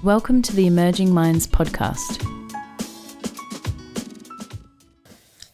Welcome to the Emerging Minds podcast.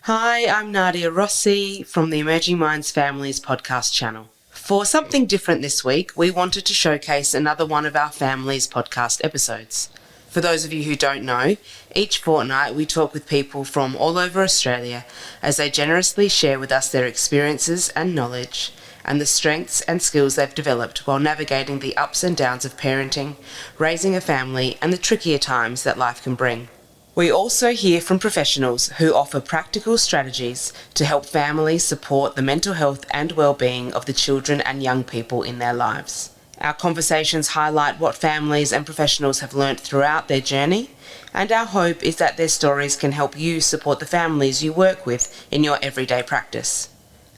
Hi, I'm Nadia Rossi from the Emerging Minds Families podcast channel. For something different this week, we wanted to showcase another one of our Families podcast episodes. For those of you who don't know, each fortnight we talk with people from all over Australia as they generously share with us their experiences and knowledge and the strengths and skills they've developed while navigating the ups and downs of parenting, raising a family, and the trickier times that life can bring. We also hear from professionals who offer practical strategies to help families support the mental health and well-being of the children and young people in their lives. Our conversations highlight what families and professionals have learnt throughout their journey, and our hope is that their stories can help you support the families you work with in your everyday practice.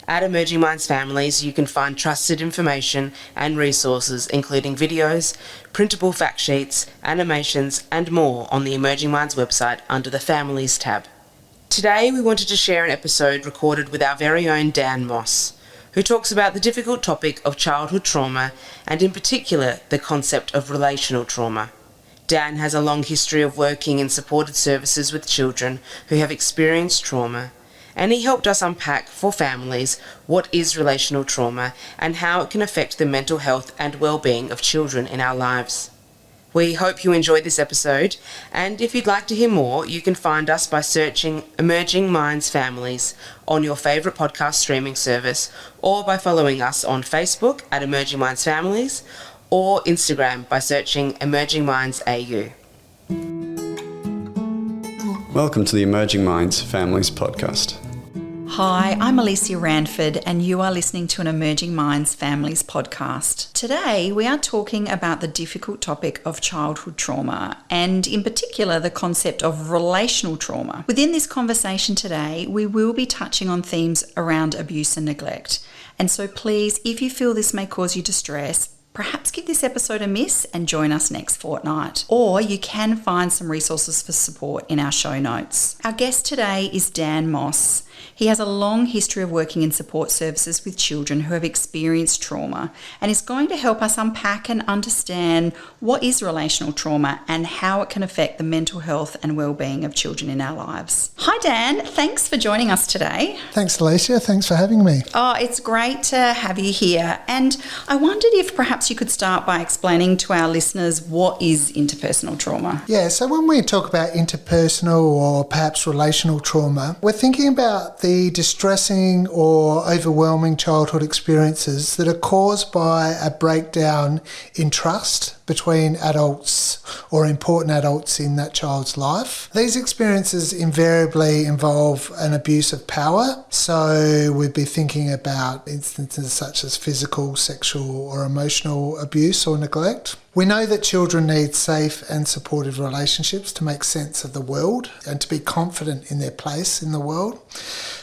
At Emerging Minds Families, you can find trusted information and resources, including videos, printable fact sheets, animations, and more on the Emerging Minds website under the Families tab. Today, we wanted to share an episode recorded with our very own Dan Moss, who talks about the difficult topic of childhood trauma and in particular the concept of relational trauma. Dan has a long history of working in supported services with children who have experienced trauma, and he helped us unpack for families what is relational trauma and how it can affect the mental health and well-being of children in our lives. We hope you enjoyed this episode, and if you'd like to hear more, you can find us by searching Emerging Minds Families on your favourite podcast streaming service, or by following us on Facebook at Emerging Minds Families, or Instagram by searching Emerging Minds AU. Welcome to the Emerging Minds Families podcast. Hi, I'm Alicia Ranford and you are listening to an Emerging Minds Families podcast. Today we are talking about the difficult topic of childhood trauma and in particular the concept of relational trauma. Within this conversation today we will be touching on themes around abuse and neglect. And so please, if you feel this may cause you distress, perhaps give this episode a miss and join us next fortnight. Or you can find some resources for support in our show notes. Our guest today is Dan Moss. He has a long history of working in support services with children who have experienced trauma and is going to help us unpack and understand what is relational trauma and how it can affect the mental health and well-being of children in our lives. Hi Dan, thanks for joining us today. Thanks Alicia, thanks for having me. Oh, it's great to have you here, and I wondered if perhaps you could start by explaining to our listeners what is interpersonal trauma. Yeah, so when we talk about interpersonal or perhaps relational trauma, we're thinking about the distressing or overwhelming childhood experiences that are caused by a breakdown in trust between adults or important adults in that child's life. These experiences invariably involve an abuse of power, so we'd be thinking about instances such as physical, sexual or emotional abuse or neglect. We know that children need safe and supportive relationships to make sense of the world and to be confident in their place in the world.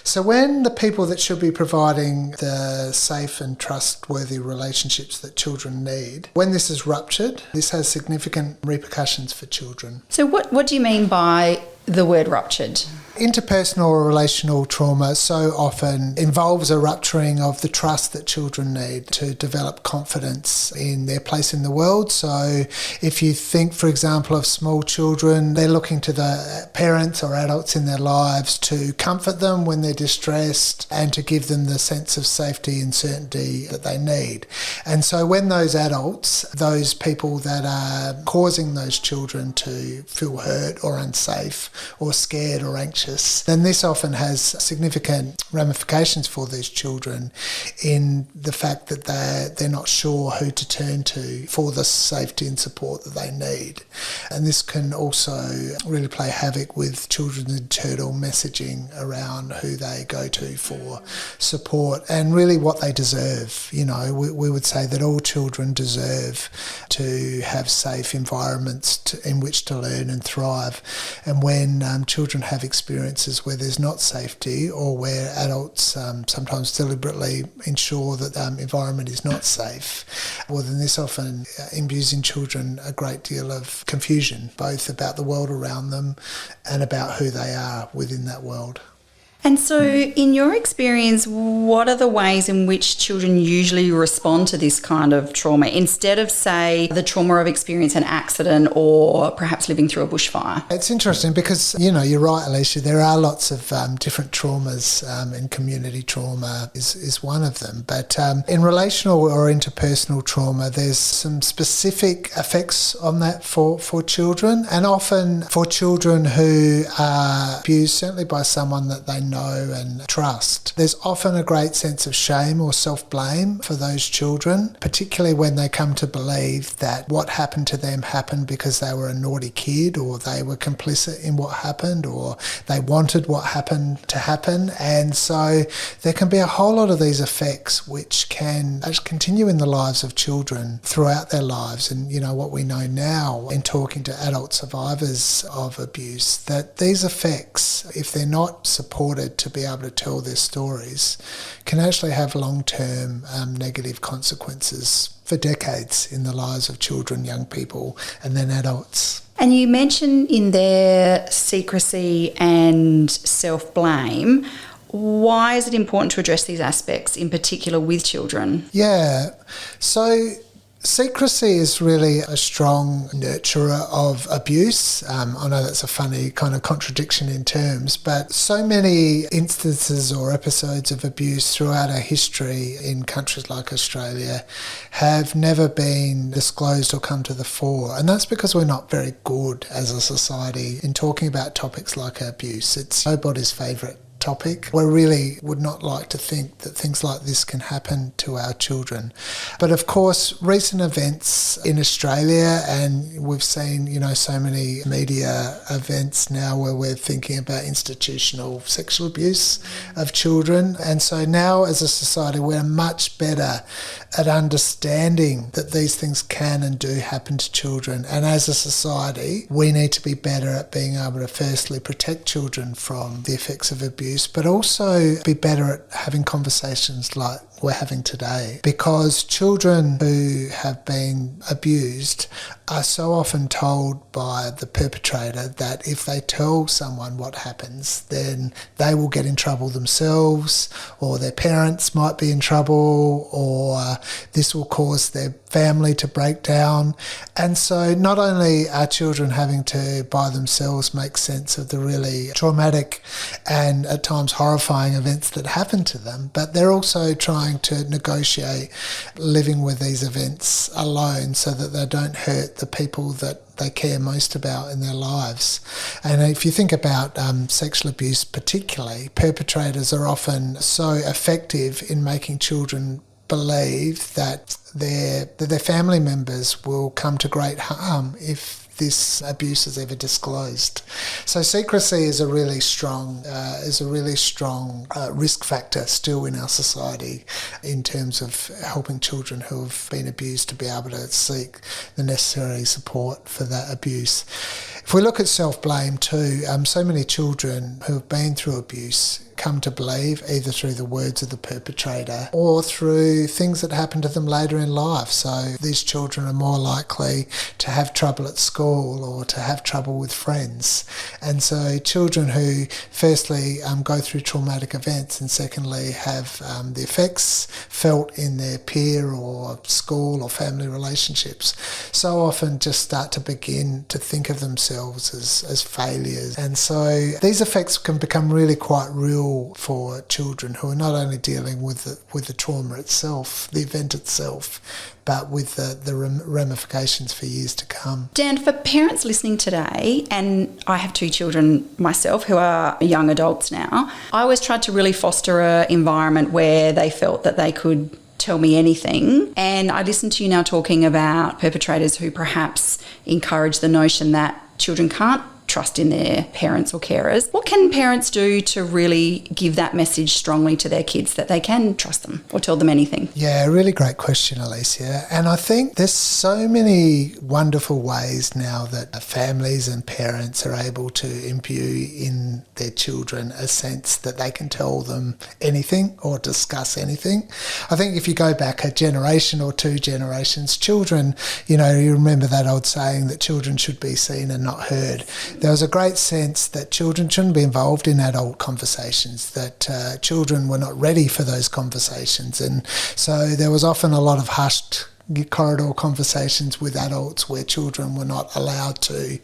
So when the people that should be providing the safe and trustworthy relationships that children need, when this is ruptured, this has significant repercussions for children. So what do you mean by the word ruptured? Interpersonal or relational trauma so often involves a rupturing of the trust that children need to develop confidence in their place in the world. So if you think, for example, of small children, they're looking to the parents or adults in their lives to comfort them when they're distressed and to give them the sense of safety and certainty that they need. And so when those adults, those people that are causing those children to feel hurt or unsafe or scared or anxious, then this often has significant ramifications for these children in the fact that they're not sure who to turn to for the safety and support that they need. And this can also really play havoc with children's internal messaging around who they go to for support and really what they deserve. You know, we would say that all children deserve to have safe environments in which to learn and thrive. And when children have experiences where there's not safety or where adults sometimes deliberately ensure that the environment is not safe, well then this often imbues in children a great deal of confusion, both about the world around them and about who they are within that world. And so in your experience, what are the ways in which children usually respond to this kind of trauma instead of, say, the trauma of experiencing an accident or perhaps living through a bushfire? It's interesting because, you're right, Alicia, there are lots of different traumas, and community trauma is one of them. But in relational or interpersonal trauma, there's some specific effects on that for children, and often for children who are abused, certainly by someone that they know and trust. There's often a great sense of shame or self-blame for those children, particularly when they come to believe that what happened to them happened because they were a naughty kid, or they were complicit in what happened, or they wanted what happened to happen. And so there can be a whole lot of these effects which can actually continue in the lives of children throughout their lives. And what we know now in talking to adult survivors of abuse, that these effects, if they're not supported to be able to tell their stories, can actually have long-term negative consequences for decades in the lives of children, young people, and then adults. And you mentioned in there secrecy and self-blame. Why is it important to address these aspects, in particular with children? Yeah, so secrecy is really a strong nurturer of abuse. I know that's a funny kind of contradiction in terms, but so many instances or episodes of abuse throughout our history in countries like Australia have never been disclosed or come to the fore. And that's because we're not very good as a society in talking about topics like abuse. It's nobody's favourite topic. We really would not like to think that things like this can happen to our children. But of course, recent events in Australia, and we've seen, so many media events now where we're thinking about institutional sexual abuse of children. And so now as a society, we're much better at understanding that these things can and do happen to children. And as a society, we need to be better at being able to firstly protect children from the effects of abuse, but also be better at having conversations like we're having today, because children who have been abused are so often told by the perpetrator that if they tell someone what happens, then they will get in trouble themselves, or their parents might be in trouble, or this will cause their family to break down. And so not only are children having to by themselves make sense of the really traumatic and at times horrifying events that happen to them, but they're also trying to negotiate living with these events alone so that they don't hurt the people that they care most about in their lives. And if you think about sexual abuse particularly, perpetrators are often so effective in making children believe that their family members will come to great harm if this abuse is ever disclosed. So secrecy is a really strong risk factor still in our society in terms of helping children who have been abused to be able to seek the necessary support for that abuse. If we look at self-blame too, so many children who have been through abuse come to believe either through the words of the perpetrator or through things that happen to them later in life. So these children are more likely to have trouble at school or to have trouble with friends. And so children who firstly go through traumatic events and secondly have the effects felt in their peer or school or family relationships so often just start to begin to think of themselves as failures. And so these effects can become really quite real for children who are not only dealing with the trauma itself, the event itself, but with the ramifications for years to come. Dan, for parents listening today, and I have 2 children myself who are young adults now, I always tried to really foster an environment where they felt that they could tell me anything. And I listen to you now talking about perpetrators who perhaps encourage the notion that children can't trust in their parents or carers. What can parents do to really give that message strongly to their kids that they can trust them or tell them anything? Yeah, really great question, Alicia. And I think there's so many wonderful ways now that families and parents are able to imbue in their children a sense that they can tell them anything or discuss anything. I think if you go back a generation or 2 generations, children, you remember that old saying that children should be seen and not heard. there was a great sense that children shouldn't be involved in adult conversations, that children were not ready for those conversations. And so there was often a lot of hushed corridor conversations with adults where children were not allowed to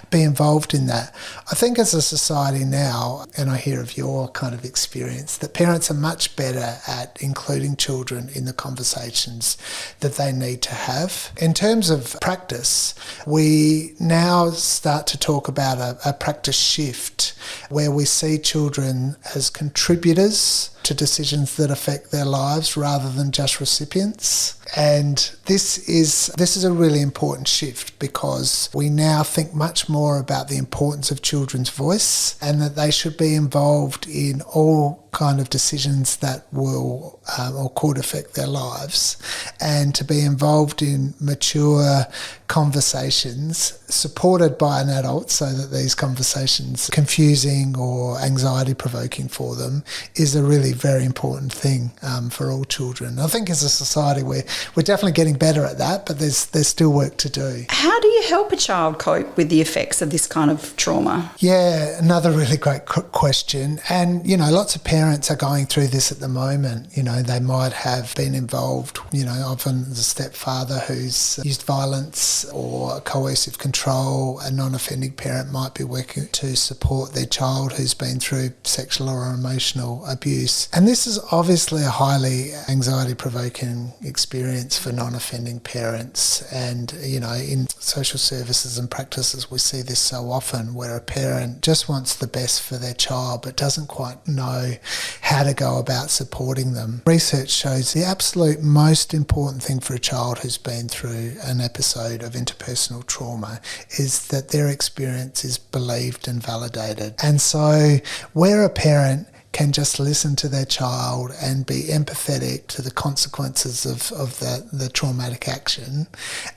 be involved in that. I think as a society now, and I hear of your kind of experience, that parents are much better at including children in the conversations that they need to have. In terms of practice, we now start to talk about a practice shift where we see children as contributors to decisions that affect their lives rather than just recipients. And this is a really important shift because we now think much more about the importance of children's voice and that they should be involved in all kind of decisions that will or could affect their lives, and to be involved in mature conversations supported by an adult so that these conversations confusing or anxiety provoking for them is a really very important thing for all children. I think as a society we're definitely getting better at that, but there's still work to do. How do you help a child cope with the effects of this kind of trauma? Yeah, another really great question. And, lots of parents are going through this at the moment. They might have been involved, often the stepfather who's used violence or coercive control. A non-offending parent might be working to support their child who's been through sexual or emotional abuse. And this is obviously a highly anxiety-provoking experience for non-offending parents. And, in social services and practices, we see this so often where a parent just wants the best for their child but doesn't quite know how to go about supporting them. Research shows the absolute most important thing for a child who's been through an episode of interpersonal trauma is that their experience is believed and validated. And so where a parent can just listen to their child and be empathetic to the consequences of the traumatic action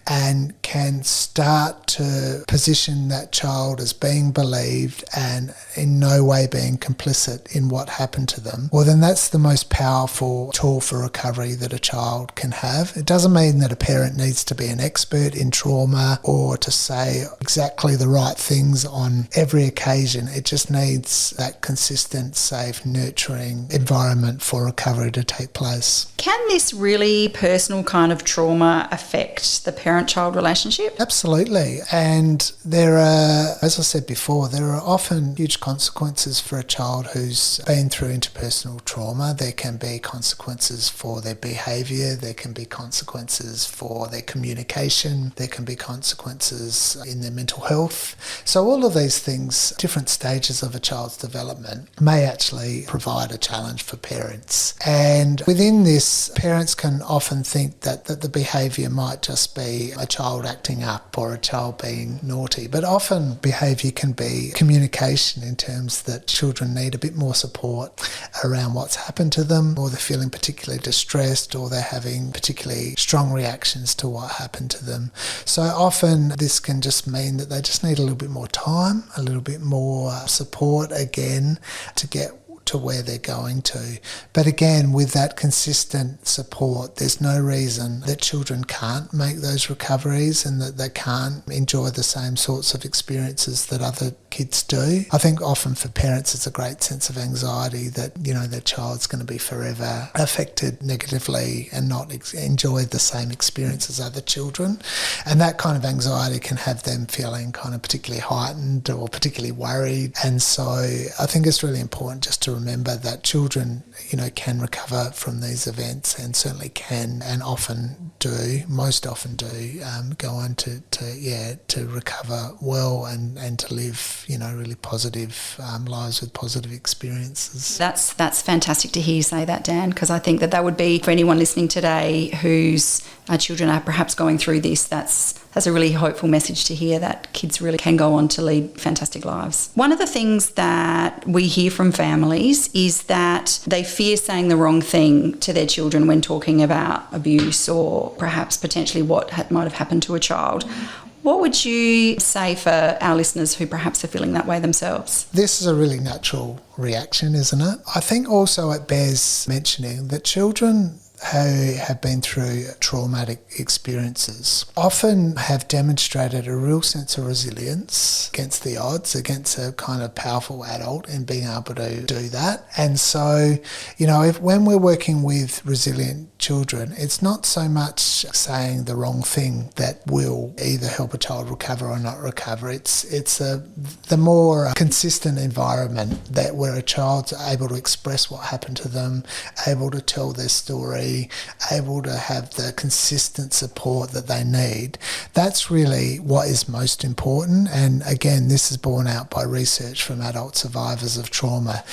and can start to position that child as being believed and in no way being complicit in what happened to them, well then that's the most powerful tool for recovery that a child can have. It doesn't mean that a parent needs to be an expert in trauma or to say exactly the right things on every occasion. It just needs that consistent, safe, nurturing environment for recovery to take place. Can this really personal kind of trauma affect the parent-child relationship? Absolutely. And there are, as I said before, there are often huge consequences for a child who's been through interpersonal trauma. There can be consequences for their behaviour, there can be consequences for their communication, there can be consequences in their mental health. So all of these things, different stages of a child's development, may actually provide a challenge for parents. And within this, parents can often think that the behaviour might just be a child acting up or a child being naughty, but often behaviour can be communication in terms that children need a bit more support around what's happened to them, or they're feeling particularly distressed, or they're having particularly strong reactions to what happened to them. So often this can just mean that they just need a little bit more time, a little bit more support again to get to where they're going to. But again, with that consistent support, there's no reason that children can't make those recoveries and that they can't enjoy the same sorts of experiences that other kids do. I think often for parents it's a great sense of anxiety that, their child's going to be forever affected negatively and not enjoy the same experience as other children. And that kind of anxiety can have them feeling kind of particularly heightened or particularly worried. And so I think it's really important just to remember that children, can recover from these events and certainly can and often do, most often do, go on to recover well and to live, really positive lives with positive experities. That's fantastic to hear you say that, Dan, because I think that would be, for anyone listening today whose children are perhaps going through this, that's a really hopeful message to hear, that kids really can go on to lead fantastic lives. One of the things that we hear from families is that they fear saying the wrong thing to their children when talking about abuse or perhaps potentially what might have happened to a child. What would you say for our listeners who perhaps are feeling that way themselves? This is a really natural reaction, isn't it? I think also it bears mentioning that children who have been through traumatic experiences often have demonstrated a real sense of resilience against the odds, against a kind of powerful adult in being able to do that. And so, when we're working with resilient children, it's not so much saying the wrong thing that will either help a child recover or not recover. It's the more consistent environment that where a child's able to express what happened to them, able to tell their story, able to have the consistent support that they need. That's really what is most important. And again, this is borne out by research from adult survivors of trauma,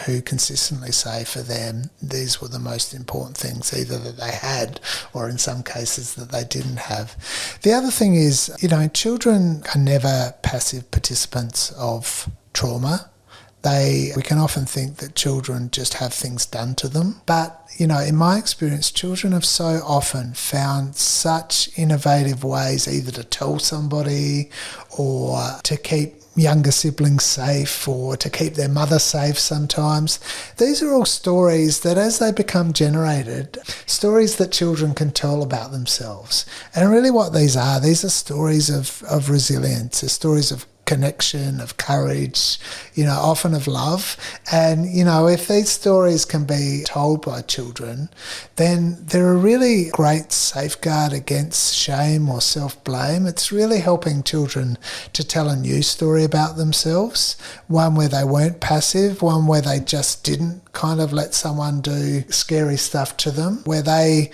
who consistently say for them these were the most important things, either that they had or in some cases that they didn't have. The other thing is, children are never passive participants of trauma. We can often think that children just have things done to them. But, in my experience, children have so often found such innovative ways either to tell somebody or to keep younger siblings safe or to keep their mother safe sometimes. These are all stories that as they become generated, stories that children can tell about themselves. And really what these are stories of resilience, they're stories of connection, of courage, often of love. And, if these stories can be told by children, then they're a really great safeguard against shame or self-blame. It's really helping children to tell a new story about themselves, one where they weren't passive, one where they just didn't kind of let someone do scary stuff to them, where they,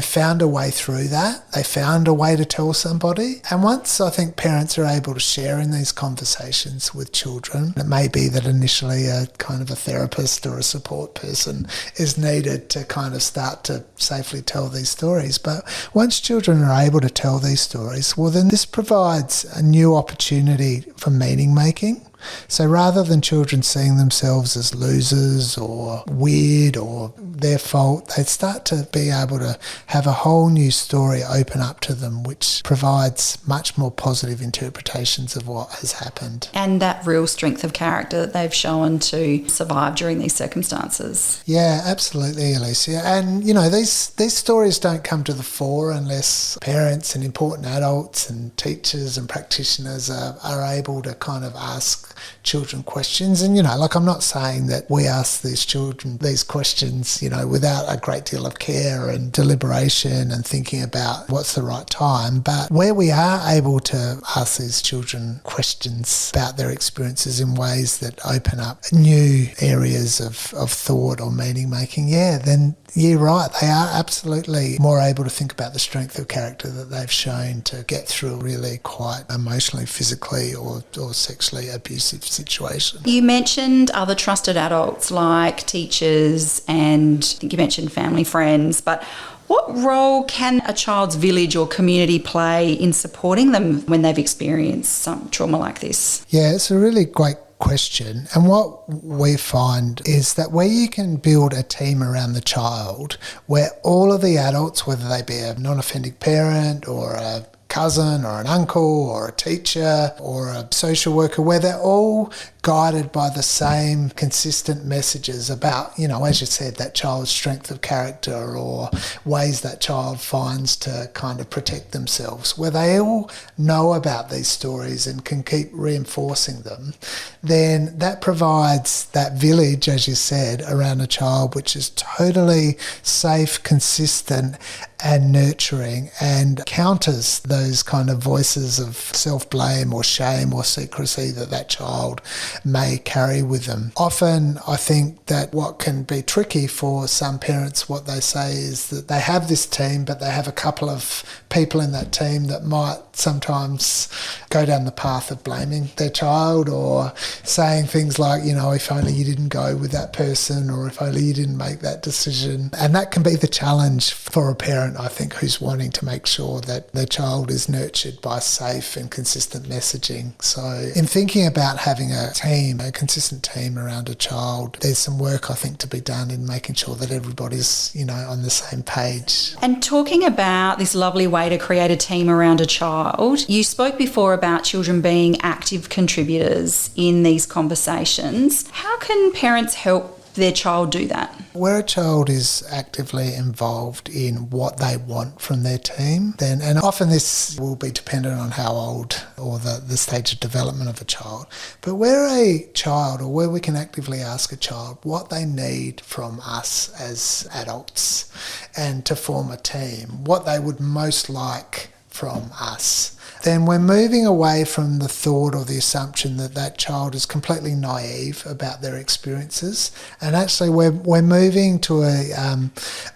found a way through that. They found a way to tell somebody. And once I think parents are able to share in these conversations with children, it may be that initially a kind of a therapist or a support person is needed to kind of start to safely tell these stories. But once children are able to tell these stories, well, then this provides a new opportunity for meaning making. So rather than children seeing themselves as losers or weird or their fault, they start to be able to have a whole new story open up to them, which provides much more positive interpretations of what has happened. And that real strength of character that they've shown to survive during these circumstances. Yeah, absolutely, Alicia. And, these stories don't come to the fore unless parents and important adults and teachers and practitioners are able to kind of ask children questions. And, I'm not saying that we ask these children these questions, without a great deal of care and deliberation and thinking about what's the right time. But where we are able to ask these children questions about their experiences in ways that open up new areas of thought or meaning making, then you're right. They are absolutely more able to think about the strength of character that they've shown to get through a really quite emotionally, physically or sexually abusive situation. You mentioned other trusted adults like teachers and I think you mentioned family, friends, but what role can a child's village or community play in supporting them when they've experienced some trauma like this? Yeah, it's a really great question. And what we find is that where you can build a team around the child, where all of the adults, whether they be a non-offending parent or a cousin or an uncle or a teacher or a social worker, where they're all guided by the same consistent messages about, as you said, that child's strength of character or ways that child finds to kind of protect themselves, where they all know about these stories and can keep reinforcing them, then that provides that village, as you said, around a child which is totally safe, consistent and nurturing and counters those kind of voices of self-blame or shame or secrecy that child may carry with them. Often I think that what can be tricky for some parents, what they say is that they have this team, but they have a couple of people in that team that might sometimes go down the path of blaming their child or saying things like, if only you didn't go with that person or if only you didn't make that decision. And that can be the challenge for a parent, I think, who's wanting to make sure that their child is nurtured by safe and consistent messaging. So in thinking about having a team, a consistent team around a child, there's some work, I think, to be done in making sure that everybody's, on the same page. And talking about this lovely way to create a team around a child, you spoke before about children being active contributors in these conversations. How can parents help their child do that? Where a child is actively involved in what they want from their team, then, and often this will be dependent on how old or the stage of development of a child, but where a child, or where we can actively ask a child what they need from us as adults and to form a team, what they would most like from us, then we're moving away from the thought or the assumption that that child is completely naive about their experiences, and actually we're moving to a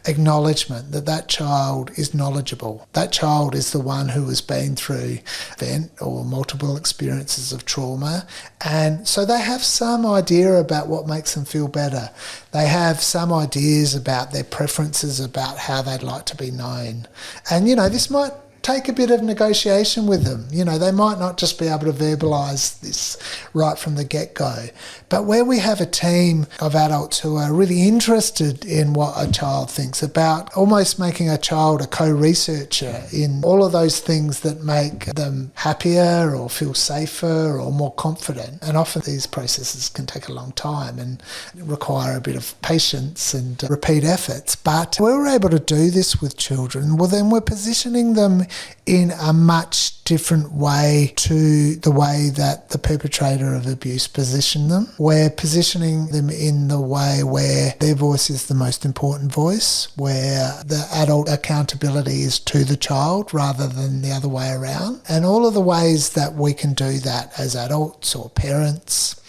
acknowledgement that that child is knowledgeable. That child is the one who has been through event or multiple experiences of trauma, and so they have some idea about what makes them feel better. They have some ideas about their preferences, about how they'd like to be known, and this might take a bit of negotiation with them. They might not just be able to verbalise this right from the get-go. But where we have a team of adults who are really interested in what a child thinks, about almost making a child a co-researcher in all of those things that make them happier or feel safer or more confident. And often these processes can take a long time and require a bit of patience and repeat efforts. But where we're able to do this with children, well, then we're positioning them in a much different way to the way that the perpetrator of abuse positioned them. We're positioning them in the way where their voice is the most important voice, where the adult accountability is to the child rather than the other way around. And all of the ways that we can do that as adults or parents,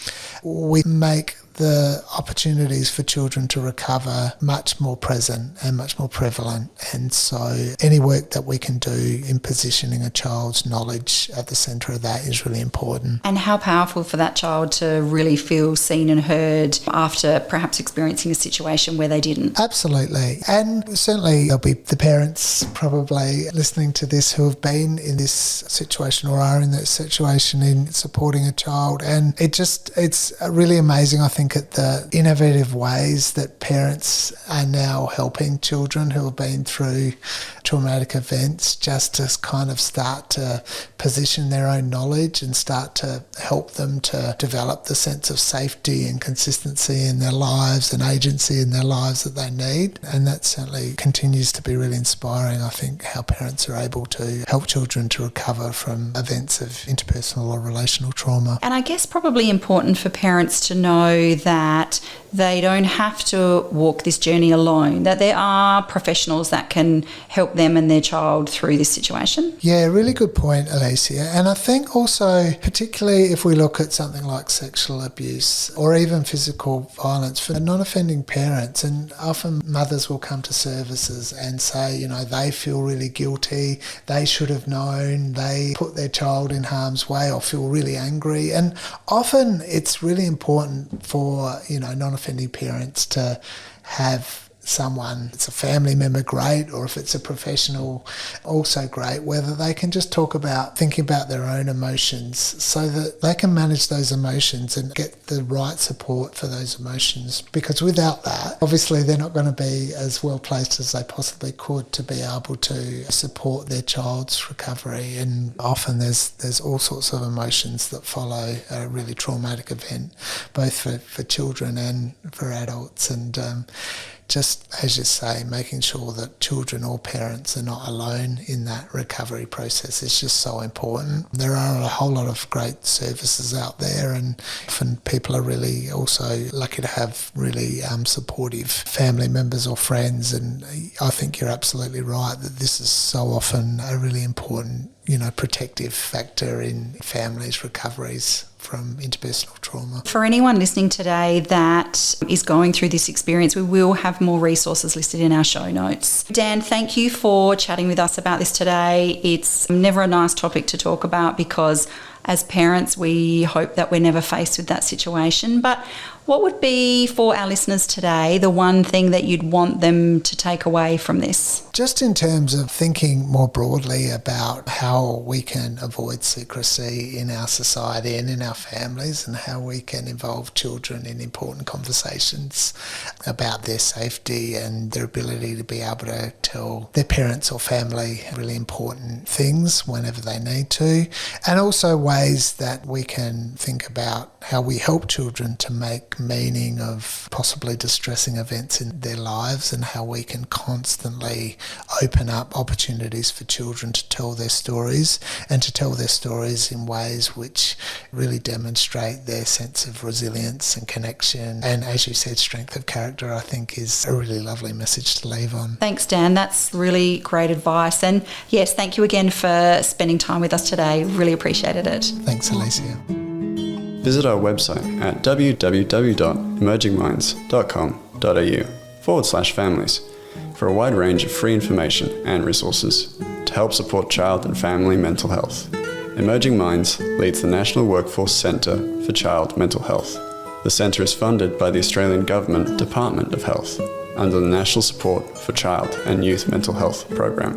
we make the opportunities for children to recover much more present and much more prevalent. And so any work that we can do in positioning a child's knowledge at the centre of that is really important. And how powerful for that child to really feel seen and heard after perhaps experiencing a situation where they didn't. Absolutely. And certainly there'll be the parents probably listening to this who have been in this situation or are in that situation in supporting a child. And it's really amazing, I think, at the innovative ways that parents are now helping children who have been through traumatic events just to kind of start to position their own knowledge and start to help them to develop the sense of safety and consistency in their lives and agency in their lives that they need. And that certainly continues to be really inspiring, I think, how parents are able to help children to recover from events of interpersonal or relational trauma. And I guess probably important for parents to know that they don't have to walk this journey alone, that there are professionals that can help them and their child through this situation. Yeah, really good point, Alicia. And I think also, particularly if we look at something like sexual abuse or even physical violence for non-offending parents, and often mothers will come to services and say, they feel really guilty, they should have known, they put their child in harm's way or feel really angry. And often it's really important for, non-offending parents to have someone, it's a family member, great, or if it's a professional, also great, whether they can just thinking about their own emotions so that they can manage those emotions and get the right support for those emotions. Because without that, obviously they're not going to be as well placed as they possibly could to be able to support their child's recovery. And often there's all sorts of emotions that follow a really traumatic event, both for children and for adults. And just, as you say, making sure that children or parents are not alone in that recovery process is just so important. There are a whole lot of great services out there, and often people are really also lucky to have really supportive family members or friends. And I think you're absolutely right that this is so often a really important, protective factor in families' recoveries from interpersonal trauma. For anyone listening today that is going through this experience, we will have more resources listed in our show notes. Dan, thank you for chatting with us about this today. It's never a nice topic to talk about because as parents, we hope that we're never faced with that situation. But what would be, for our listeners today, the one thing that you'd want them to take away from this? Just in terms of thinking more broadly about how we can avoid secrecy in our society and in our families, and how we can involve children in important conversations about their safety and their ability to be able to tell their parents or family really important things whenever they need to, and also ways ways that we can think about how we help children to make meaning of possibly distressing events in their lives, and how we can constantly open up opportunities for children to tell their stories, and to tell their stories in ways which really demonstrate their sense of resilience and connection. And as you said, strength of character, I think, is a really lovely message to leave on. Thanks, Dan. That's really great advice. And yes, thank you again for spending time with us today. Really appreciated it. Thanks, Alicia. Visit our website at www.emergingminds.com.au/families for a wide range of free information and resources to help support child and family mental health. Emerging Minds leads the National Workforce Centre for Child Mental Health. The centre is funded by the Australian Government Department of Health under the National Support for Child and Youth Mental Health program.